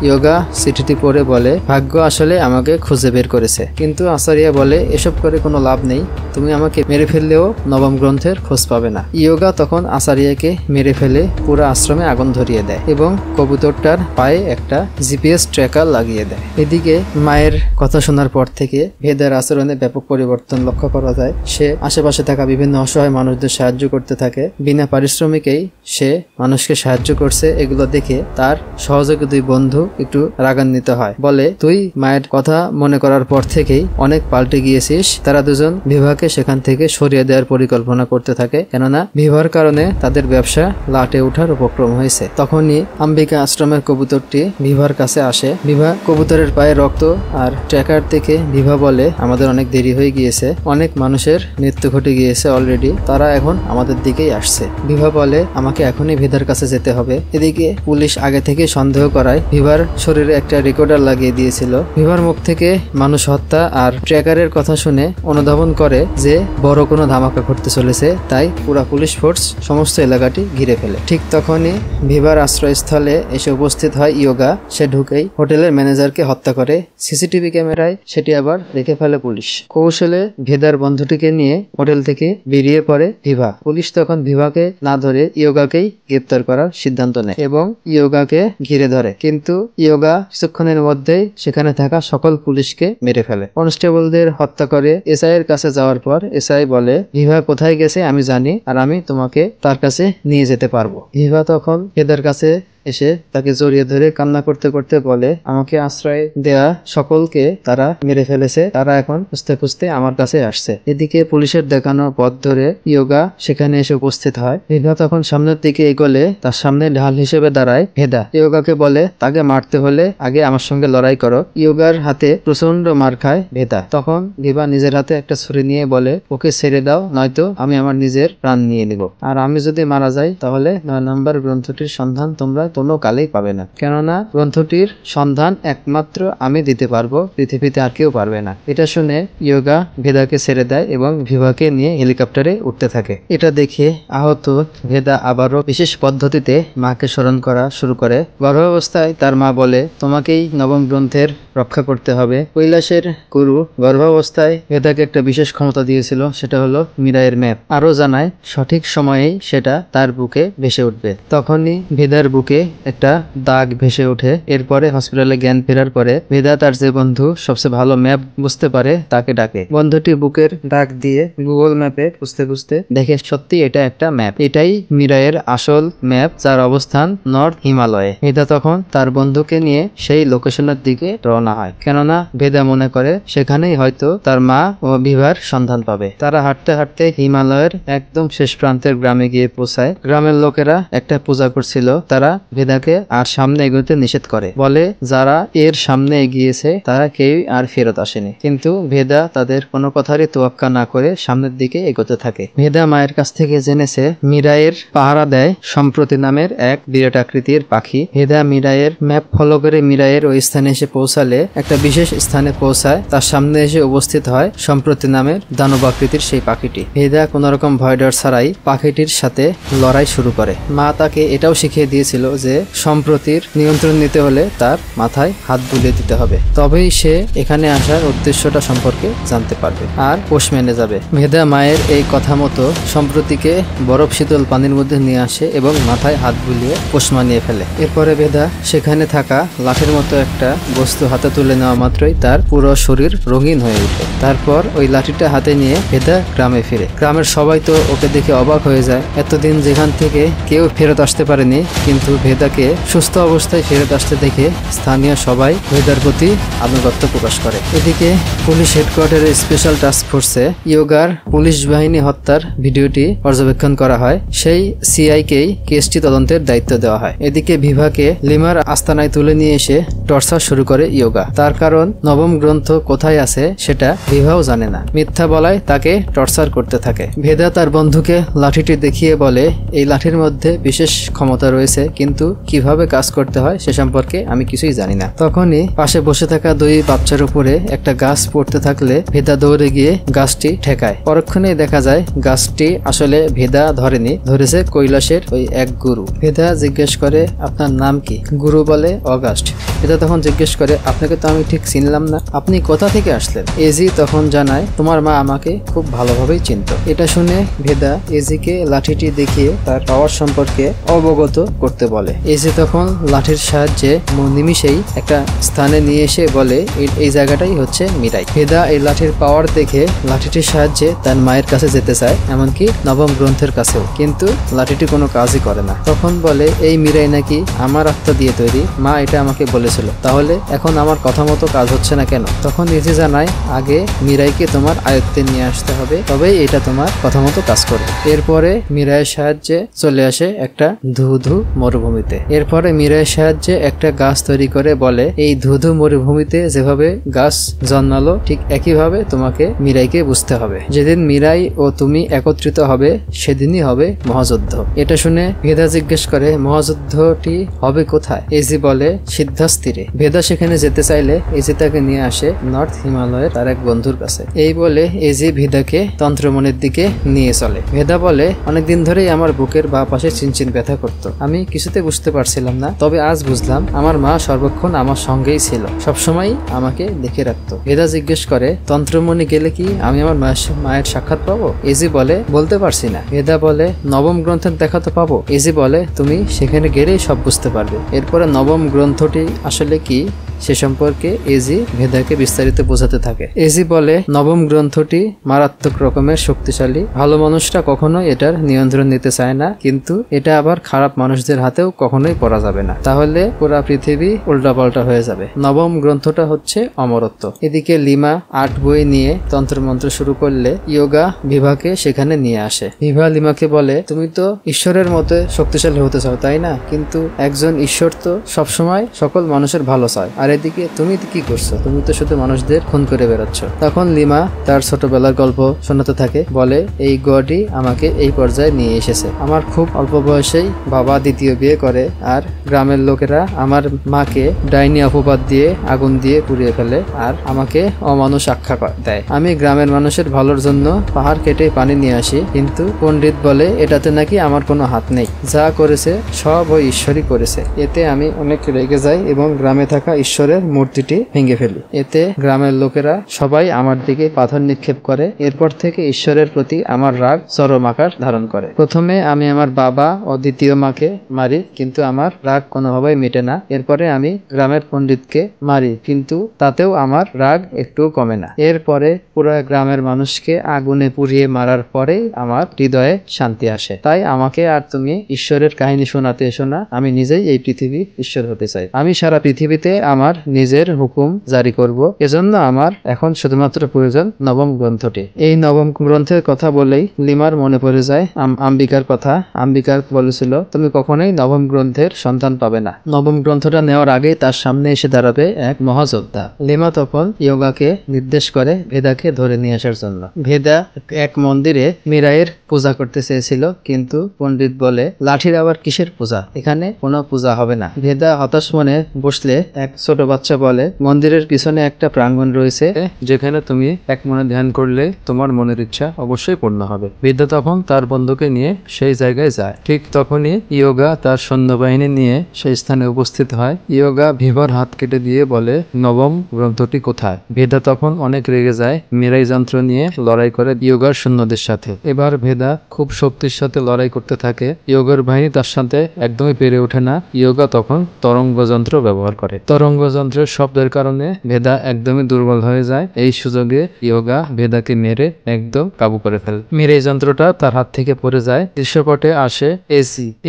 A: ইয়োগা চিঠিটি পড়ে বলে, ভাগ্য আসলে আমাকে খুঁজে বের করেছে। কিন্তু আচারিয়া বলে, এসব করে কোনো লাভ নেই, তুমি আমাকে মেরে ফেললেও নবম গ্রন্থের খোঁজ পাবে না। ইয়োগা তখন আচারিয়াকে মেরে ফেলে পুরো আশ্রমে আগুন ধরিয়ে দেয় এবং কবুতরটার পায়ে একটা জিপিএস ট্র্যাকার লাগিয়ে দেয়। এদিকে মায়ের কথা শোনার পর থেকে ভেদার আচরণে ব্যাপক পরিবর্তন লক্ষ্য করা যায়। সে আশেপাশে থাকা বিভিন্ন অসহায় মানুষদের সাহায্য করতে থাকে, বিনা পারিশ্রমিকেই সে মানুষকে সাহায্য করছে। এগুলো দেখে তার সহযোগী দুই বন্ধু একটু রাগান্বিত হয়, বলে তুই মায়ের কথা মনে করার পর থেকেই অনেক পাল্টে গিয়েছিস। তারা দুজন ভিভাকে সেখান থেকে সরিয়ে দেওয়ার পরিকল্পনা করতে থাকে, কেননা ভিভার কারণে তাদের ব্যবসা লাটে ওঠার উপক্রম হয়েছে। তখনই আম্বিকা আশ্রমের কবুতরটি ভিভার কাছে আসে। ভিভা কবুতরের পায়ে রক্ত আর ট্র্যাকার থেকে ভিভা বলে, আমাদের অনেক দেরি হয়ে গিয়েছে, অনেক মানুষের মৃত্যু ঘটে গিয়েছে অলরেডি, তারা এখন আমাদের দিকেই আসছে। ভিভা বলে, আমাকে এখনই ভেদার কাছে যেতে হবে। এদিকে পুলিশ আগে থেকে সন্দেহ করায় ভিভার শরীরে একটা রেকর্ডার লাগিয়ে দিয়েছিল। ভিভার মুখ থেকে মানুষ হত্যা আর ট্র্যাকারের কথা শুনে অনুধাবন করে যে বড় কোনো ধামাকা ঘটতে চলেছে, তাই পুরা পুলিশ ফোর্স সমস্ত এলাকাটি ঘিরে ফেলে। ঠিক তখনই ভিভার আশ্রয়স্থলে এসে উপস্থিত হয় ইয়োগা। সে ঢুকেই হোটেলের ম্যানেজারকে হত্যা করে। সিসিটিভি ক্যামেরায় সেটি আবার দেখে ফেলে পুলিশ। কৌশলে ভেদার বন্ধুটিকে নিয়ে হোটেল থেকে বেরিয়ে পড়ে ভিভা। পুলিশ তখন ভিভাকে না ধরে ইয়োগাকেই গ্রেপ্তার করার সিদ্ধান্ত নেয় এবং ইয়োগাকে ঘিরে ধরে, কিন্তু ইয়োগা কিছুক্ষণের মধ্যেই সেখানে থাকা সকল পুলিশকে মেরে ফেলে। কনস্টেবলদের হত্যা করে এসআই এর কাছে যাওয়ার পর এসআই বলে, ভিভা কোথায় গেছে আমি জানি, আর আমি তোমাকে তার কাছে নিয়ে যেতে পারবো। ভিভা তখন ভেদার কাছে এসে তাকে জড়িয়ে ধরে কান্না করতে করতে বলে, আমাকে আশ্রয় দেয়া সকলকে তারা মেরে ফেলেছে, তারা এখন খুঁজতে খুঁজতে আমার কাছে আসছে। এদিকে পুলিশের দেখানো পথ ধরে ইয়োগা সেখানে এসে উপস্থিত হয়। ভিভা তখন সামনের দিকে এগোলে তার সামনে ঢাল হিসেবে দাঁড়ায় ভেদা। ইয়োগাকে বলে, তাকে মারতে হলে আগে আমার সঙ্গে লড়াই করো। ইয়োগার হাতে প্রচন্ড মার খায় ভেদা। তখন ভিভা নিজের হাতে একটা ছুরি নিয়ে বলে, ওকে ছেড়ে দাও, নয়তো আমি আমার নিজের প্রাণ নিয়ে নিব, আর আমি যদি মারা যাই তাহলে 9 নম্বর গ্রন্থটির সন্ধান তোমরা কোনো কালেই পাবে না, কেননা গ্রন্থটির সন্ধান একমাত্র আমি দিতে পারবো, পৃথিবীতে আর কেউ পারবে না। এটা শুনে ইয়োগা ভেদাকে ছেড়ে দেয় এবং ভিভাকে নিয়ে হেলিকপ্টারে উঠতে থাকে। এটা দেখে আহত ভেদা আবারও বিশেষ পদ্ধতিতে মাকে স্মরণ করা শুরু করে। গর্ভাবস্থায় তার মা বলে, তোমাকেই নবম গ্রন্থের রক্ষা করতে হবে। কৈলাসের গুরু গর্ভাবস্থায় ভেদাকে একটা বিশেষ ক্ষমতা দিয়েছিল, সেটা হলো মিরায়ের ম্যাপ। আরো জানায় সঠিক সময়েই সেটা তার বুকে ভেসে উঠবে। তখনই ভেদার বুকে একটা দাগ ভেসে ওঠে। এরপরে হসপিটালে জ্ঞান ফেরার পরে ভেদা তার যে বন্ধু সবচেয়ে ভালো ম্যাপ বুঝতে পারে তাকে ডাকে। বন্ধুটি বুকের দাগ দিয়ে গুগল ম্যাপে খুঁজতে খুঁজতে দেখে সত্যি এটা একটা ম্যাপ, এটাই মিরায়ের আসল ম্যাপ, যার অবস্থান নর্থ হিমালয়ে। ভেদা তখন তার বন্ধুকে নিয়ে সেই লোকেশনের দিকে রওনা হয়, কেননা ভেদা মনে করে সেখানেই হয়তো তার মা ও ভিভার সন্ধান পাবে। তারা হাঁটতে হাঁটতে হিমালয়ের একদম শেষ প্রান্তের গ্রামে গিয়ে পৌঁছায়। গ্রামের লোকেরা একটা পূজা করছিল, তারা ভেদাকে আর সামনে এগোতে নিষেধ করে, বলে যারা এর সামনে এগিয়েছে তারা কেউই আর ফেরত আসেনি। কিন্তু ভেদা তাদের কোনো কথারই তোয়াক্কা না করে সামনের দিকে এগোতে থাকে। ভেদা মায়ের কাছ থেকে জেনেছে মিরায়ের পাহারা দেয় সম্প্রতি নামের এক বিরাট আকৃতির পাখি। ভেদা মিরায়ের ম্যাপ ফলো করে মিরায়ের ওই স্থানে এসে পৌঁছালে একটা বিশেষ স্থানে পৌঁছায়। তার সামনে এসে উপস্থিত হয় সম্প্রতি নামের দানব আকৃতির সেই পাখিটি। ভেদা কোন রকম ভয় ডর ছাড়াই পাখিটির সাথে লড়াই শুরু করে। মা তাকে এটাও শিখিয়ে দিয়েছিল যে সম্প্রতির নিয়ন্ত্রণ নিতে হলে তার মাথায় হাত বুলিয়ে দিতে হবে, তবেই সে এখানে আসার উদ্দেশ্যটা সম্পর্কে জানতে পারবে আর পোষ মেনে যাবে। ভেদা মায়ের এই কথা মতো সম্প্রতিকে বরফ শীতল পানির মধ্যে নিয়ে আসে এবং মাথায় হাত বুলিয়ে পোষ মানিয়ে ফেলে। এরপরে ভেদা সেখানে থাকা লাঠির মতো একটা বস্তু হাতে তুলে নেওয়া মাত্রই তার পুরো শরীর রঙিন হয়ে ওঠে। তারপর ওই লাঠিটা হাতে নিয়ে ভেদা গ্রামে ফিরে। গ্রামের সবাই তো ওকে দেখে অবাক হয়ে যায়, এতদিন যেখান থেকে কেউ ফেরত আসতে পারেনি, কিন্তু ভেদাকে সুস্থ অবস্থায় ফেরত আসতে দেখে স্থানীয় সবাই ভেদার প্রতি আনুগত্য প্রকাশ করে। এদিকে পুলিশ হেডকোয়ার্টারের স্পেশাল টাস্ক ফোর্সে ইয়োগার পুলিশ বাহিনী হত্যার ভিডিও ভিডিওটি পর্যবেক্ষণ করা হয়, সেই সিআইকেই কেসটি তদন্তের দায়িত্ব দেওয়া হয়। এদিকে ভিভাকে লিমার আস্তানায় তুলে নিয়ে এসে টর্চার শুরু করে ইয়োগা। তার কারণ নবম গ্রন্থ কোথায় আছে সেটা ভিভাও জানে না। মিথ্যা বলায় তাকে টর্চার করতে থাকে। ভেদা তার বন্ধুকে লাঠিটি দেখিয়ে বলে, এই লাঠির মধ্যে বিশেষ ক্ষমতা রয়েছে, কিন্তু কিভাবে কাজ করতে হয় সে সম্পর্কে আমি কিছুই জানি না। তখনই পাশে বসে থাকা দুই বাচ্চার উপরে একটা গাছ পড়তে থাকলে ভেদা দৌড়ে গিয়ে গাছটি ঠেকায়। পরক্ষণেই দেখা যায় গাছটি আসলে ভেদা ধরেনি, ধরেছে কৈলাসের ওই এক গুরু। ভেদা জিজ্ঞেস করে, আপনার নাম কি? গুরু বলে, অগাস্ট। ভেদা তখন জিজ্ঞেস করে, আপনাকে তো আমি ঠিক চিনলাম না, আপনি কোথা থেকে আসলেন? এজি তখন জানায়, তোমার মা আমাকে খুব ভালোভাবেই চিনত। এটা শুনে ভেদা এজিকে লাঠিটি দেখিয়ে তার পাওয়ার সম্পর্কে অবগত করতে বলে। এজি তখন লাঠির সাহায্যে নিমিষেই একটা স্থানে নিয়ে এসে বলে, এই জায়গাটাই হচ্ছে মিরাই। ভেদা এই লাঠির পাওয়ার দেখে লাঠিটির সাহায্যে তার মায়ের কাছে যেতে চায়, এমনকি নবম গ্রন্থের কাছেও, কিন্তু লাঠিটি কোনো কাজই করে না। তখন বলে, এই মিরাই নাকি আমার আত্মা দিয়ে তৈরি, মা এটা আমাকে বলেছিল, তাহলে এখন আমার কথা মতো কাজ হচ্ছে না কেন? তখন এজি জানায়, আগে মিরাইকে তোমার আয়ত্তে নিয়ে আসতে হবে, তবেই এটা তোমার কথা মতো কাজ করবে। এরপরে মিরাইয়ের সাহায্যে চলে আসে একটা ধুধু মরুভূমিতে। এরপরে মিরাইয়ের সাহায্যে একটা গাছ তৈরি করে বলে, এই ধুধু মরুভূমিতে যেভাবে গাছ জন্মালো ঠিক একইভাবে তোমাকে মিরাইকে বুঝতে হবে। যেদিন মিরাই ও তুমি একত্রিত হবে সেদিনই হবে মহাযুদ্ধ। এটা শুনে ভেদা জিজ্ঞেস করে, মহাযুদ্ধটি হবে কোথায়? এজি বলে, সিদ্ধাস্তিরে। ভেদা সেখানে যেতে চাইলে এজি তাকে নিয়ে আসে নর্থ হিমালয়ের তার এক বন্ধুর কাছে। এই বলে এজি ভেদাকে তন্ত্রমণির দিকে নিয়ে চলে। ভেদা বলে, অনেকদিন ধরেই আমার বুকের বা পাশে চিনচিন ব্যথা করত, আমি কিছুতে বুঝতে পারছিলাম না, তবে আজ বুঝলাম আমার মা সর্বক্ষণ আমার সঙ্গেই ছিল, সবসময় আমাকে দেখে রাখতো। ভেদা জিজ্ঞেস করে, তন্ত্রমণি গেলে কি আমি আমার মায়ের সাক্ষাৎ পাবো? এজি বলে, বলতে পারছি না। ভেদা বলে, নবম গ্রন্থের দেখা তো পাবো? এজি বলে, তুমি সেখানে গেলেই সব বুঝতে পারবে। এরপরে নবম গ্রন্থটি আসলে কি সে সম্পর্কে এজি ভেদাকে বিস্তারিত বোঝাতে থাকে। এজি বলে, নবম গ্রন্থটি মারাত্মক রকমের শক্তিশালী, ভালো মানুষরা কখনোই এটার নিয়ন্ত্রণ নিতে চায় না, কিন্তু এটা আবার খারাপ মানুষদের হাতেও কখনোই পড়া যাবে না, তাহলে পুরা পৃথিবী উল্টাপাল্টা হয়ে যাবে। নবম গ্রন্থটা হচ্ছে অমরত্ব। এদিকে লিমা 8 বই নিয়ে তন্ত্রমন্ত্র শুরু করলে ইয়োগা ভিভাকে সেখানে নিয়ে আসে। ভিভা লিমাকে বলে, তুমি তো ঈশ্বরের মতো শক্তিশালী হতে চাও, তাই না? কিন্তু একজন ঈশ্বর তো সবসময় সকল মানুষের ভালো চায়, আর এদিকে তুমি কি করছো? তুমি তো শুধু মানুষদের খুন করে বেড়াচ্ছ। তখন লিমা তার ছোটবেলার গল্প শোনাতে থাকে, বলে, এই গডই আমাকে এই পর্যায়ে নিয়ে এসেছে। আমার খুব অল্প বয়সেই বাবা দ্বিতীয় বিয়ে করে, আর গ্রামের লোকেরা আমার মাকে ডাইনি অপবাদ দিয়ে আগুন দিয়ে পুড়িয়ে ফেলে, আর আমাকে অমানুষ আখ্যা দেয়। আমি গ্রামের মানুষের ভালোর জন্য পাহাড় কেটে পানি নিয়ে আসি, কিন্তু পণ্ডিত বলে এটাতে নাকি আমার কোনো হাত নেই, যা করেছে সব ওই ঈশ্বরই করেছে। এতে আমি অনেক রেগে যাই এবং গ্রামে থাকা ঈশ্বরের মূর্তিটি ভেঙে ফেলি। এতে গ্রামের লোকেরা সবাই আমার দিকে পাথর নিক্ষেপ করে। এরপর থেকে ঈশ্বরের প্রতি আমার রাগ চরম আকার ধারণ করে। প্রথমে আমি আমার বাবা ও দ্বিতীয় মাকে মারি, কিন্তু আমার রাগ কোনোভাবেই মেটে না। এরপরে আমি গ্রামের পণ্ডিতকে মারি, কিন্তু তাতেও আমার রাগ একটু কমে না। এরপরে পুরো গ্রামের মানুষকে আগুনে পুড়িয়ে মারার পরেই আমার হৃদয়ে শান্তি আসে। তাই আমাকে আর তুমি ঈশ্বরের কাহিনী শোনাতে এসো না, আমি নিজেই এই পৃথিবীর ঈশ্বর হতে চাই। আমি সারা পৃথিবীতে আমার নিজের হুকুম জারি করব, এজন্য আমার এখন শুধুমাত্র প্রয়োজন নবম গ্রন্থটি। এই নবম গ্রন্থের কথা বলেই লিমার মনে পড়ে যায় আম্বিকার কথা। আম্বিকা বলেছিল, তুমি কখনোই নবম গ্রন্থের সন্তান পাবে না। নবম গ্রন্থটা নেওয়ার আগেই তার সামনে এসে দাঁড়াবে এক মহাযোদ্ধা। লিমা তখন ইয়োগাকে নির্দেশ করে ভেদাকে ধরে নিয়ে আসার জন্য। ভেদা এক মন্দিরে মিরাইয়ের পূজা করতে চেয়েছিল, কিন্তু পণ্ডিত বলে, লাঠির আবার কিসের পূজা? এখানে কোনো পূজা হবে না। ভেদা হতাশ মনে বসলে এক ছোট বাচ্চা বলে, মন্দিরের পিছনে একটা প্রাঙ্গণ রয়েছে, যেখানে তুমি এক মনে ধ্যান করলে তোমার মনের ইচ্ছা অবশ্যই পূর্ণ হবে। ভেদা তখন তার বন্ধুকে নিয়ে সেই জায়গায় যায়। ঠিক তখনই ইয়োগা তার সৈন্যবাহিনী নিয়ে সেই স্থানে উপস্থিত হয়। ইয়োগা ভিভার হাত কেটে দিয়ে বলে, নবম গ্রন্থটি কোথায়? ভেদা তখন অনেক রেগে যায়, মিরাই যন্ত্র নিয়ে লড়াই করে ইয়োগার সৈন্যদের সাথে। এবার ভেদা খুব শক্তির সাথে লড়াই করতে থাকে। ইয়োগার বাহিনী তার সাথে একদমই পেরে ওঠে না। ইয়োগা তখন তরঙ্গ যন্ত্র ব্যবহার করে। তরঙ্গ তরঙ্গযন্ত্রের শব্দের কারণে ভেদা একদমই দুর্বল হয়ে যায়। এই সুযোগে ইয়োগা ভেদাকে মেরে একদম কাবু করে ফেলে। মিরাই যন্ত্রটা তার হাত থেকে পড়ে যায়। দৃশ্যপটে আসে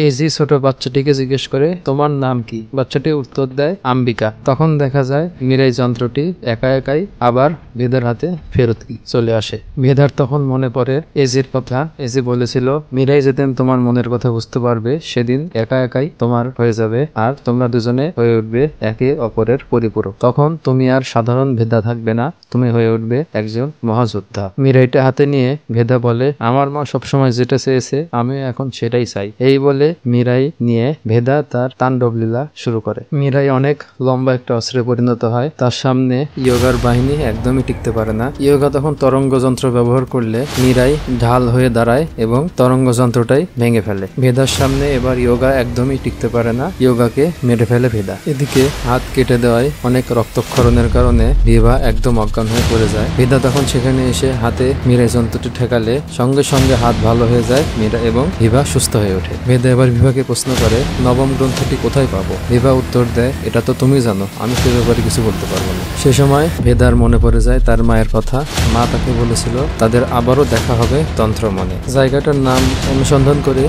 A: এজি ছোট বাচ্চাটিকে জিজ্ঞেস করে তোমার নাম কি? বাচ্চাটি উত্তর দেয় আম্বিকা। তখন দেখা যায় মিরাই যন্ত্রটি একা একাই আবার ভেদার হাতে ফেরত চলে আসে। ভেদার তখন মনে পড়ে এজির কথা। এজি বলেছিল মিরাই যেদিন তোমার মনের কথা বুঝতে পারবে সেদিন একা একাই তোমার হয়ে যাবে আর তোমরা দুজনে হয়ে উঠবে একে অপরের পরিপূরক। তখন তুমি আর সাধারণ ভেদা থাকবে না, তুমি হয়ে উঠবে একজন মহাযোদ্ধা। মিরাইটা হাতে নিয়ে ভেদা বলে আমার মা সবসময় যেটা চেয়েছে আমি এখন সেটাই চাই। এই বলে মিরাই নিয়ে ভেদা তার তাণ্ডব লীলা শুরু করে। মিরাই অনেক লম্বা একটা অস্ত্রে পরিণত হয়। তার সামনে ইয়োগার বাহিনী একদমই টিকতে পারে না। ইয়োগা তখন তরঙ্গ যন্ত্র ব্যবহার করলে মিরাই ঢাল হয়ে দাঁড়ায় এবং তরঙ্গ যন্ত্রটাই ভেঙে ফেলে। ভেদার সামনে এবার ইয়োগা একদমই টিকতে পারে না, ইয়োগাকে মেরে ফেলে ভেদা। এদিকে হাত কেটে দেওয়ায় অনেক রক্তক্ষরণের কারণে ভিভা একদম অজ্ঞান হয়ে পড়ে যায়। ভেদা তখন সেখানে এসে হাতে মিরাই যন্ত্রটি ঠেকালে সঙ্গে সঙ্গে হাত ভালো হয়ে যায় মিরা এবং ভিভা সুস্থ হয়ে ওঠে। ভেদা এবার ভিভাকে প্রশ্ন করে নবম গ্রন্থটি কোথায় পাবো? ভিভা উত্তর দেয় এটা তো তুমি জানো, আমি সে ব্যাপারে কিছু বলতে পারবো না। সে সময় ভেদার মনে পড়ে যায় তার মায়ের কথা। মা তাকে বলেছিল তাদের আবারও দেখা হবে তন্ত্রমনে। জায়গাটার নাম অনুসন্ধান করে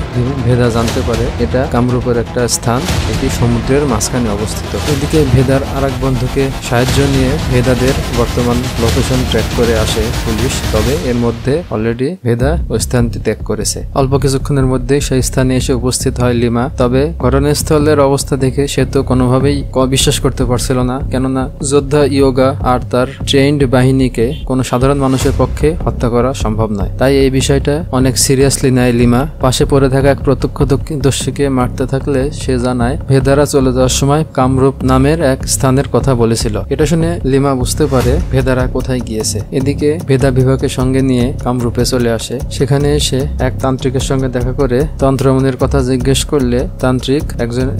A: ভেদা জানতে পারে এটা কামরূপের একটা স্থান, এটি সমুদ্রের মাঝখানে অবস্থিত। এদিকে ভেদার আরেক বন্ধুকে সাহায্য নিয়ে ভেদাদের বর্তমান লোকেশন ট্র্যাক করে আসে পুলিশ। তবে এর মধ্যে অলরেডি ভেদা ওই স্থানটি ত্যাগ করেছে। অল্প কিছুক্ষণের মধ্যে সেই স্থানে এসে উপস্থিত হয় লিমা। তবে ঘটনাস্থলের অবস্থা দেখে সে তো কোনোভাবেই বিশ্বাস করতে পারছিল না, কেননা যোদ্ধা ইয়োগা আর তার ট্রেন্ড বাহিনীকে কোনো সাধারণ মানুষের পক্ষে হত্যা করা সম্ভব নয়। তাই এই বিষয়টা অনেক সিরিয়াসলি নেয় লিমা। পাশে পড়ে থাকা এক প্রত্যক্ষদর্শীকে মারতে থাকলে সে জানায় ভেদারা চলে যাওয়ার সময় কামরূপ নামের এক স্থানের কথা বলেছিল। এটা শুনে লিমা বুঝতে পারে ভেদারা কোথায় গিয়েছে। এদিকে ভেদা বিভাকে সঙ্গে নিয়ে কামরূপে চলে আসে। সেখানে এসে এক তান্ত্রিকের সঙ্গে দেখা করে তন্ত্রমণির কথা জিজ্ঞেস করলে তান্ত্রিক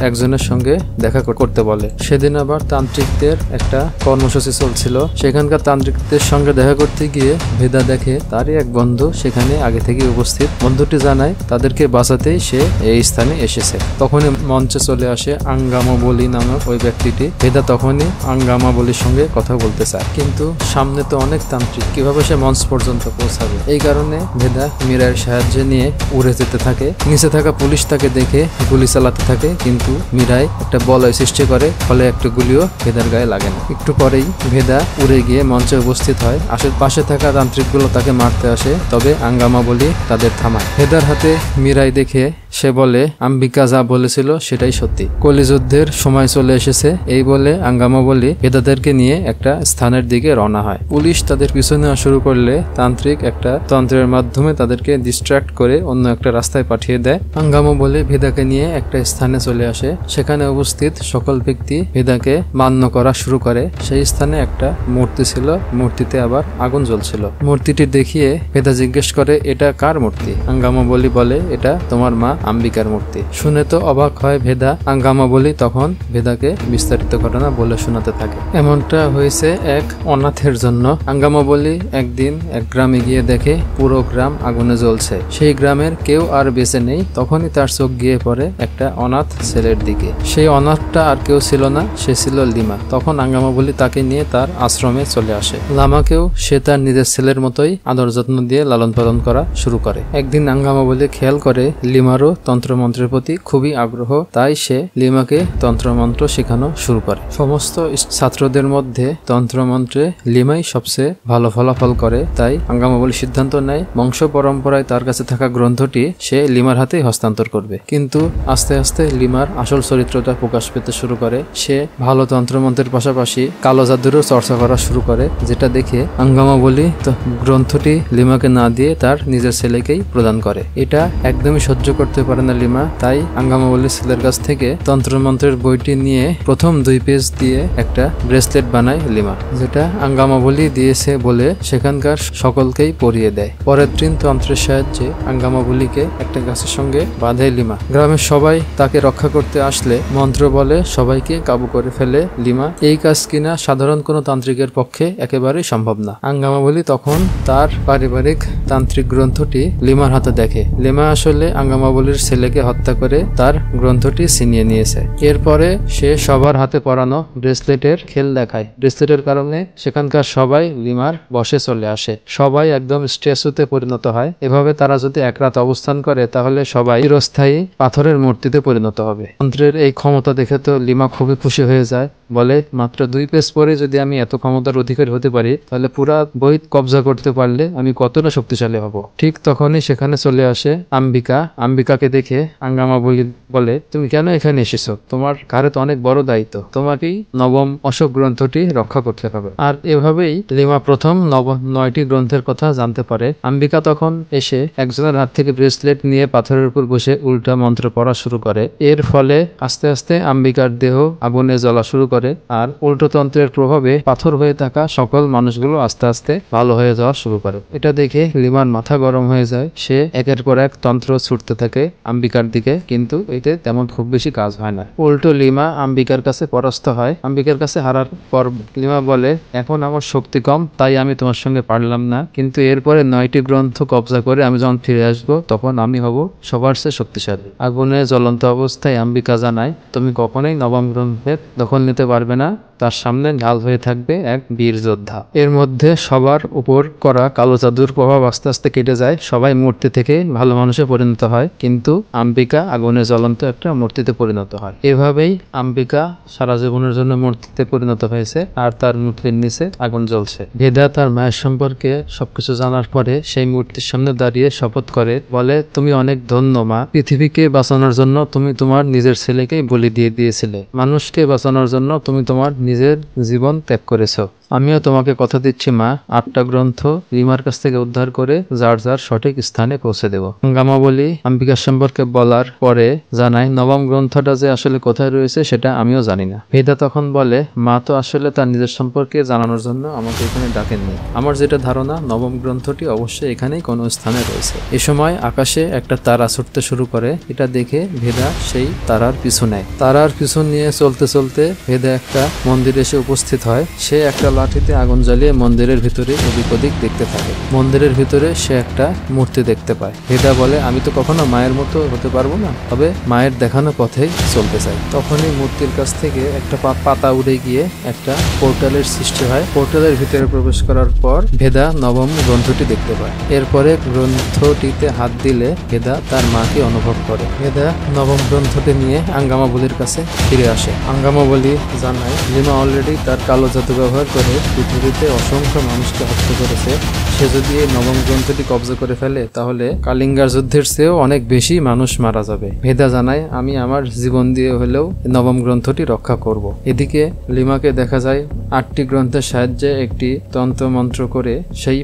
A: একজনের সঙ্গে দেখা করতে বলে। সেদিন আবার তান্ত্রিকদের একটা কর্মসূচি চলছিল। সেখানকার তান্ত্রিকদের সঙ্গে দেখা করতে গিয়ে ভেদা দেখে তারই এক বন্ধু সেখানে আগে থেকে উপস্থিত। বন্ধুটি জানায় তাদেরকে বাঁচাতেই সে এই স্থানে এসেছে। তখনই মঞ্চে চলে আসে আঙ্গামাবলি নামক ওই ব্যক্তিটি। ভেদা তখনই আঙ্গামাবলির সঙ্গে কথা বলতে চায়, কিন্তু সামনে তো অনেক তান্ত্রিক, কিভাবে সে মঞ্চ পর্যন্ত পৌঁছাবে? এই কারণে ভেদা মিরাইয়ের সাহায্য নিয়ে উড়ে যেতে থাকে। নিচে থাকা পুলিশ তাকে দেখে গুলি চালাতে থাকে, কিন্তু মিরাই একটা বলয় সৃষ্টি করে, ফলে একটা গুলিও ভেদার গায়ে লাগে না। একটু পরেই ভেদা উড়ে গিয়ে মঞ্চে উপস্থিত হয়। আশেপাশে থাকা তান্ত্রিকগুলো তাকে মারতে আসে, তবে আঙ্গামাবলি তাদের থামায়। ভেদার হাতে মিরাই দেখে সে বলে আম্বিকা যা বলেছিল সেটাই সত্যি, কলিযুদ্ধের সময় চলে এসেছে। এই বলে আঙ্গামাবলি ভেদাদেরকে নিয়ে একটা স্থানের দিকে রওনা হয়। পুলিশ তাদের পিছু নেওয়া শুরু করলে তান্ত্রিক একটা তন্ত্রের মাধ্যমে তাদেরকে ডিস্ট্রাক্ট করে অন্য একটা রাস্তায় পাঠিয়ে দেয়। আঙ্গামাবলি ভেদাকে নিয়ে একটা স্থানে চলে আসে। সেখানে উপস্থিত সকল ব্যক্তি ভেদাকে মান্য করা শুরু করে। সেই স্থানে একটা মূর্তি ছিল, মূর্তিতে আবার আগুন জ্বলছিল। মূর্তিটি দেখিয়ে ভেদা জিজ্ঞেস করে এটা কার মূর্তি? আঙ্গামাবলি বলে এটা তোমার মা আম্বিকার মূর্তি। শুনে তো অবাক হয় ভেদা। আঙ্গামাবলি তখন ভেদাকে বিস্তারিত ঘটনা বলে শোনাতে থাকে। এমনটা হয়েছে এক অনাথের জন্য। আঙ্গামাবলি একদিন এক গ্রামে গিয়ে দেখে পুরো গ্রাম আগুনে জ্বলছে। সেই গ্রামের কেউ আর বেঁচে নেই। তখনই তার চোখ গিয়ে পড়ে একটা অনাথ ছেলের দিকে। সেই অনাথটা আর কেউ ছিল না, সে ছিল লিমা। তখন আঙ্গামাবলি তাকে নিয়ে তার আশ্রমে চলে আসে। লামাকেও সে তার নিজের ছেলের মতোই আদর যত্ন দিয়ে লালন পালন করা শুরু করে। একদিন আঙ্গামাবলি খেয়াল করে লিমারও তন্ত্রমন্ত্রের প্রতি খুবই আগ্রহ, তাই সে লিমাকে তন্ত্রমন্ত্র শেখানো শুরু করে। সমস্ত ছাত্রদের মধ্যে তন্ত্রমন্ত্রে লিমাই সবচেয়ে ভালো ফলাফল করে। তাই আঙ্গামাবলি সিদ্ধান্ত নেয় বংশ পরম্পরায় তার কাছে থাকা গ্রন্থটি সে লিমার হাতে হস্তান্তর করবে। কিন্তু আস্তে আস্তে লিমার আসল চরিত্রটা প্রকাশ পেতে শুরু করে। সে ভালো তন্ত্রমন্ত্রের পাশাপাশি কালো জাদুরও চর্চা করা শুরু করে, যেটা দেখে আঙ্গামাবলি গ্রন্থটি লিমাকে না দিয়ে তার নিজের ছেলেকেই প্রদান করে। এটা একদমই সহ্য করতে পারে না লিমা। তাই আঙ্গামাবলির ছেলের কাছ থেকে তন্ত্রমন্ত্রের বইটি নিয়ে প্রথম 2 পেজ দিয়ে একটা ব্রেসলেট বানায় লিমা, যেটা আঙ্গামাবলি দিয়েছে বলে সেখানকার সকলকেই পরিয়ে দেয়। পরের দিন তন্ত্রের সাহায্যে আঙ্গামাবলিকে একটা গাছের সঙ্গে বাঁধে লিমা। গ্রামের সবাই তাকে রক্ষা করতে আসলে মন্ত্র বলে সবাইকে কাবু করে ফেলে লিমা। এই কাজ কিনা সাধারণ কোনো তান্ত্রিকের পক্ষে একেবারেই সম্ভব না। আঙ্গামাবলি তখন তার পারিবারিক তান্ত্রিক গ্রন্থটি লিমার হাতে দেখে। লিমা আসলে আঙ্গামাবলির কুলির ছেলেকে হত্যা করে তার গ্রন্থটি ছিনিয়ে নিয়েছে। এরপরে সে সবার হাতে পরানো ব্রেসলেটের খেল দেখায়। ব্রেসলেটের কারণে সেখানকার সবাই লিমার বশে চলে আসে, সবাই একদম স্ট্যাচুতে পরিণত হয়। এভাবে তারা যদি এক রাত অবস্থান করে তাহলে সবাই চিরস্থায়ী পাথরের মূর্তিতে পরিণত হবে। মন্ত্রের এই ক্ষমতা দেখে তো লিমা খুবই খুশি হয়ে যায়, বলে মাত্র 2 পেজ পরে যদি আমি এত ক্ষমতার অধিকারী হতে পারি তাহলে পুরা বই কবজা করতে পারলে আমি কতটা শক্তিশালী হব। ঠিক তখনই সেখানে চলে আসে আম্বিকা। আম্বিকাকে দেখে আঙ্গামা বলে, তুমি কেন এখানে এসেছো? তোমার ঘাড়ে তো অনেক বড় দায়িত্ব, তোমাকেই নবম অশোক গ্রন্থটি রক্ষা করতে হবে। আর এভাবেই লিমা প্রথম 9টি গ্রন্থের কথা জানতে পারে। আম্বিকা তখন এসে একজনের হাত থেকে ব্রেসলেট নিয়ে পাথরের উপর বসে উল্টা মন্ত্র পড়া শুরু করে। এর ফলে আস্তে আস্তে আম্বিকার দেহ আগুনে জ্বলা শুরু করে, আর উল্টো তন্ত্রের প্রভাবে পাথর হয়ে থাকা সকল মানুষগুলো আস্তে আস্তে ভালো হয়ে যাওয়া শুরু করে। এটা দেখে লিমার মাথা গরম হয়ে যায়। সে একের পর এক তন্ত্র ছুটতে থাকে আম্বিকার দিকে, কিন্তু এতে তেমন খুব বেশি কাজ হয় না। উল্টো লিমা আম্বিকার কাছে পরাস্ত হয়। আম্বিকার কাছে হারার পর লিমা বলে, এখন আমার শক্তি কম, তাই আমি তোমার সঙ্গে পারলাম না, কিন্তু এরপরে 9টি গ্রন্থ কবজা করে আমি যখন ফিরে আসবো তখন আমি হব সবার চেয়ে শক্তিশালী। আগুনে জ্বলন্ত অবস্থায় আম্বিকা জানায়, তুমি কখনোই নবম গ্রন্থের দখল নিতে পারবে না, তার সামনে ঢাল হয়ে থাকবে এক বীর যোদ্ধা। এর মধ্যে সবার উপর করা কালো জাদুর প্রভাব আস্তে আস্তে কেটে যায়, সবাই মূর্তি থেকে ভালো মানুষে পরিণত হয়, কিন্তু আম্বিকা আগুনে জ্বলন্ত একটা মূর্তিতে পরিণত হয়। এভাবেই আম্বিকা সারা জীবনের জন্য মূর্তিতে পরিণত হয়েছে, আর তার মূর্তির নিচে আগুন জ্বলছে। ভেদা তার মায়ের সম্পর্কে সবকিছু জানার পরে সেই মূর্তির সামনে দাঁড়িয়ে শপথ করে, বলে, তুমি অনেক ধন্য মা, পৃথিবীকে বাঁচানোর জন্য তুমি তোমার নিজের ছেলেকেই বলি দিয়ে দিয়েছিলে, মানুষকে বাঁচানোর জন্য তুমি তোমার নিজের জীবন ত্যাগ করেছো। আমিও তোমাকে কথা দিচ্ছি মা, 8টা গ্রন্থ লিমার কাছ থেকে উদ্ধার করে যার যার সঠিক স্থানে পৌঁছে দেব। গামাবলী আম্বিকার সম্পর্কে বলার পরে জানায়, নবম গ্রন্থটা যে আসলে কোথায় রয়েছে সেটা আমিও জানি না। ভেদা তখন বলে, মা তো আসলে তার নিজের সম্পর্কে জানানোর জন্য আমাকে এখানে ডাকেননি। আমার যেটা ধারণা নবম গ্রন্থটি অবশ্যই এখানেই কোনো স্থানে রয়েছে। এ সময় আকাশে একটা তারা ছুটতে শুরু করে। এটা দেখে ভেদা সেই তারার পিছু নেয়। তারার পিছন নিয়ে চলতে চলতে ভেদা একটা মন্দিরে এসে উপস্থিত হয়। সে একটা লাঠিতে আগুন জ্বালিয়ে মন্দিরের ভিতরে এদিক ওদিক দেখতে থাকে। মন্দিরের ভিতরে সে একটা মূর্তি দেখতে পায়। ভেদা বলে, আমি তো কখনো মায়ের মতো হতে পারবো না, তবে মায়ের দেখানো পথেই চলতে চাই। তখনই মূর্তির কাছ থেকে একটা পাতা উড়ে গিয়ে একটা পোর্টালের সৃষ্টি হয়। পোর্টালের ভিতরে প্রবেশ করার পর ভেদা নবম গ্রন্থটি দেখতে পায়। এরপরে গ্রন্থটিতে হাত দিলে ভেদা তার মাকে অনুভব করে। ভেদা নবম গ্রন্থটি নিয়ে আঙ্গামাবলীর কাছে ফিরে আসে। আঙ্গামাবলী জানায়, লিমা অলরেডি তার কালো জাদু ব্যবহার করে পৃথিবীতে অসংখ্য মানুষকে হত্যা করেছে। সে যদি এই নবম গ্রন্থটি কবজা করে ফেলে তাহলে কালিঙ্গার যুদ্ধের চেয়েও অনেক বেশি মানুষ মারা যাবে। ভেদা জানায়, আমি আমার জীবন দিয়ে হলেও নবম গ্রন্থটি রক্ষা করব। এদিকে লিমাকে দেখা যায় 8টি গ্রন্থের সাহায্যে একটি তন্ত্র মন্ত্র করে সেই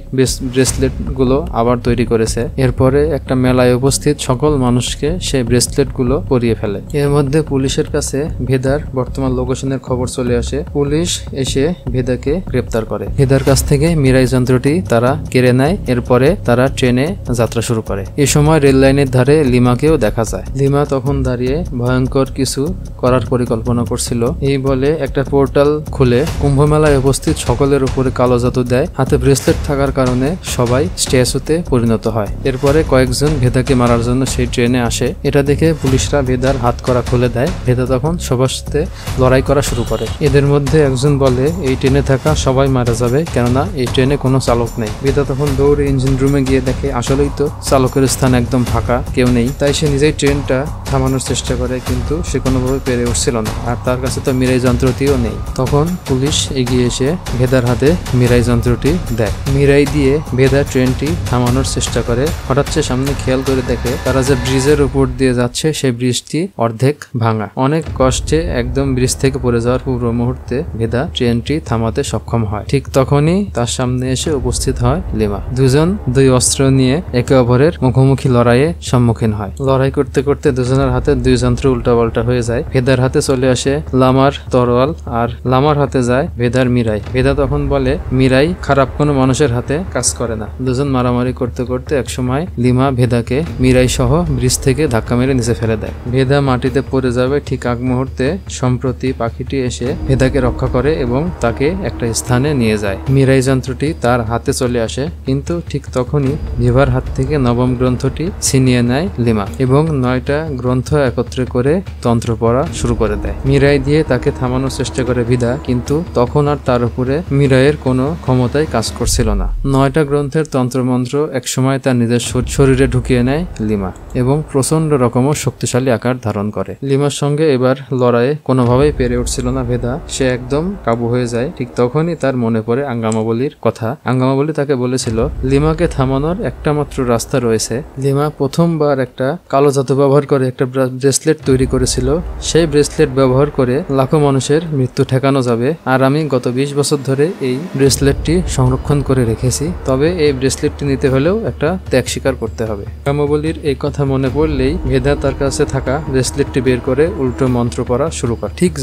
A: ব্রেসলেট গুলো আবার তৈরি করেছে। এরপরে একটা মেলায় উপস্থিত সকল মানুষকে সেই ব্রেসলেট গুলো পরিয়ে ফেলে। এর মধ্যে পুলিশের কাছে ভেদার বর্তমান লোকেশনের খবর চলে আসে। পুলিশ এসে ভেদাকে গ্রেপ্তার করে। ভেদার কাছ থেকে মিরাই যন্ত্রটি তারা কেড়ে নেয়। এরপরে তারা ট্রেনে যাত্রা শুরু করে। এ সময় রেল লাইনের ধারে লিমাকেও দেখা যায়। লিমা তখন দাঁড়িয়ে ভয়ঙ্কর কিছু করার পরিকল্পনা করছিল। এই বলে একটা পোর্টাল খুলে কুম্ভ মেলায় উপস্থিত সকলের উপরে কালো জাদু দেয়। হাতে ব্রেসলেট থাকার কারণে সবাই স্ট্যাচুতে পরিণত হয়। এরপরে কয়েকজন ভেদাকে মারার জন্য সেই ট্রেনে আসে। এটা দেখে পুলিশরা ভেদার হাত করা খুলে দেয়। ভেদা তখন সবার সাথে লড়াই করা শুরু করে। এদের মধ্যে একজন বলে, এই ট্রেনে থাকা সবাই মারা যাবে, কেননা এই ট্রেনে কোনো চালক নেই। ভেদা তখন দৌড়ে ইঞ্জিন রুমে গিয়ে দেখে আসলেই তো চালকের স্থান একদম ফাঁকা, কেউ নেই। তাই সে নিজেই ট্রেনটা থামানোর চেষ্টা করে, কিন্তু সে কোনোভাবে পেরে উঠছিল না। আর তার কাছে তো মিরাই যন্ত্রটিও নেই। তখন পুলিশ এগিয়ে এসে ভেদার হাতে মিরাই যন্ত্রটি দেয়। মিরাই দিয়ে ভেদা ট্রেনটি থামানোর চেষ্টা করে। হঠাৎ সে সামনে খেয়াল করে দেখে তারা যে ব্রিজের উপর দিয়ে যাচ্ছে সেই ব্রিজটি অর্ধেক ভাঙা। অনেক কষ্টে একদম ব্রিজ থেকে পড়ে যাওয়ার পূর্ব মুহূর্তে ভেদা ট্রেনটি থামাতে সক্ষম হয়। ঠিক তখনই তার সামনে এসে উপস্থিত হয় লিমা। দুজন দুই অস্ত্র নিয়ে একে অপরের মুখোমুখি লড়াইয়ে সম্মুখীন হয়। লড়াই করতে করতে দুজনের হাতে 2 যন্ত্র উল্টাপাল্টা হয়ে যায়। ভেদার হাতে চলে আসে লামার তরোয়াল, আর লামার হাতে যায় ভেদার মিরাই। ভেদা তখন বলে, মিরাই খারাপ কোনো মানুষের হাতে কাজ করে না। দুজন মারামারি করতে করতে একসময় লিমা ভেদাকে মিরাই সহ ব্রিজ থেকে ধাক্কা মেরে নিচে ফেলে দেয়। ভেদা মাটিতে পড়ে যাবে। ঠিক আগ মুহূর্তে সম্প্রতি পাখিটি এসে ভেদাকে রক্ষা করে এবং তাকে একটা স্থানে নিয়ে যায়। মিরাই যন্ত্রটি তার হাতে চলে আসে, কিন্তু ঠিক তখনই ভিভার হাত থেকে নবম গ্রন্থটি ছিনিয়ে নেয় লিমা এবং 9টা গ্রন্থ একত্রে করে তন্ত্র পড়া শুরু করে দেয়। মিরাই দিয়ে তাকে থামানোর চেষ্টা করে ভিদা, কিন্তু তখন আর তার উপরে মিরাইয়ের কোনো ক্ষমতায় কাজ করছিল না। 9টা গ্রন্থের তন্ত্রমন্ত্র একসময় তার নিজের শরীরে ঢুকিয়ে নেয় লিমা এবং প্রচন্ড রকমের শক্তিশালী আকার ধারণ করে। লিমার সঙ্গে এবার লড়াইয়ে কোনোভাবেই পেরে উঠছিল না ভেদা, সে একদম কাবু হয়ে যায়। ঠিক তখনই তার মনে পড়ে আঙ্গামাবলীর কথা। আঙ্গামাবলী তাকে বলেছিল লিমাকে থামানোর একটা মাত্র রাস্তা রয়েছে। লিমা প্রথমবার একটা কালো জাদু ব্যবহার করে একটা ব্রেসলেট তৈরি করেছিল। সেই ব্রেসলেট ব্যবহার করে লাখো মানুষের মৃত্যু ঠেকানো যাবে, আর আমি গত 20 বছর ধরে এই ব্রেসলেটটি সংরক্ষণ করে রেখেছি। তবে এই ব্রেসলেটটি নিতে হলেও একটা ত্যাগ স্বীকার করতে হবে। আঙ্গামাবলীর এই কথা মনে পড়লেই ভেদা তার কাছে থাকা ব্রেসলেটটি বের করে উল্টো মন্ত্র পড়া শুরু করে, ঠিক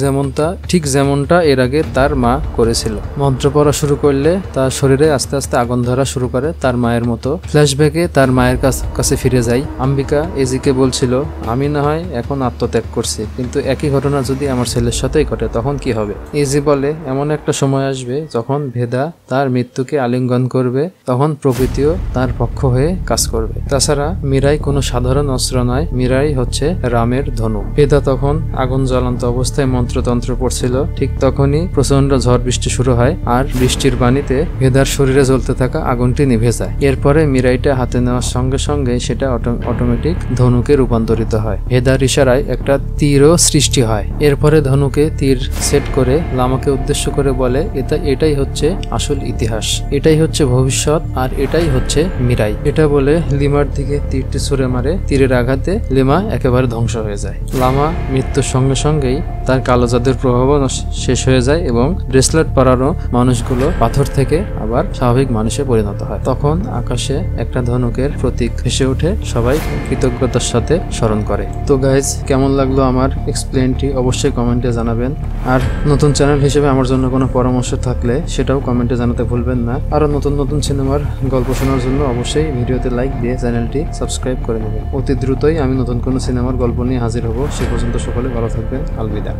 A: যেমনটা এর আগে তার মা করেছিল। মন্ত্র পড়া শুরু করলে তার শরীরে আস্তে আস্তে আগুন ধরা শুরু করে, তার মায়ের মতো। ফ্ল্যাশব্যাকে তার মায়ের কাছে ফিরে যায়। আম্বিকা এজিকে বলছিল আমি না হয় এখন আত্মত্যাগ করছি, কিন্তু একই ঘটনা যদি আমার ছেলের সাথেই ঘটে তখন কি হবে? এজি বলে এমন একটা সময় আসবে যখন ভেদা তার মৃত্যুকে আলিঙ্গন করবে, তখন প্রকৃতিও তার পক্ষ হয়ে কাজ করবে। তাছাড়া মিরাই কোনো সাধারণ অস্ত্র নয়, মিরাই হচ্ছে রামের ধনু। ভেদা তখন আগুন জ্বলন্ত অবস্থায় মন্ত্রতন্ত্র পড়ছিল। ঠিক তখনই প্রচন্ড ঝড় বৃষ্টি শুরু হয়, আর বৃষ্টির পানিতে ভেদার শরীরে জ্বলতে থাকা আগুনটি নিভে যায়। এরপরে মিরাইটা হাতে নেওয়ার সঙ্গে সঙ্গে সেটা অটোমেটিক ধনুকে রূপান্তরিত হয়। ভেদার ইশারায় একটা তীরও সৃষ্টি হয়। এরপরে ধনুকে তীর সেট করে লামাকে উদ্দেশ্য করে বলে এটাই হচ্ছে আসল ইতিহাস, এটাই হচ্ছে ভবিষ্যৎ, আর এটাই হচ্ছে মিরাই। এটা বলে লিমার দিকে তীরটি ছুঁড়ে মারে। তীরের আঘাতে লিমা একেবারে ধ্বংস হয়ে যায়। লামা মৃত্যুর সঙ্গে সঙ্গেই তার কালো জাদুর প্রভাবও শেষ হয়ে যায় এবং ব্রেসলেট পরানো মানুষগুলো পাথর থেকে আবার স্বাভাবিক মানুষে পরিণত হয়। তখন আকাশে একটা ধনুকের প্রতীক ভেসে ওঠে, সবাই কৃতজ্ঞতার সাথে স্মরণ করে। তো গাইজ, কেমন লাগলো আমার এক্সপ্লেনটি অবশ্যই কমেন্টে জানাবেন। আর নতুন চ্যানেল হিসেবে আমার জন্য কোনো পরামর্শ থাকলে সেটাও কমেন্টে জানাতে ভুলবেন না। আরও নতুন নতুন সিনেমার গল্প শোনার জন্য অবশ্যই ভিডিওতে লাইক দিয়ে চ্যানেলটি সাবস্ক্রাইব করে নেবেন। অতি দ্রুতই আমি নতুন কোনো সিনেমার গল্প নিয়ে হাজির হব। সে পর্যন্ত সকলে ভালো থাকবেন। আলবিদা।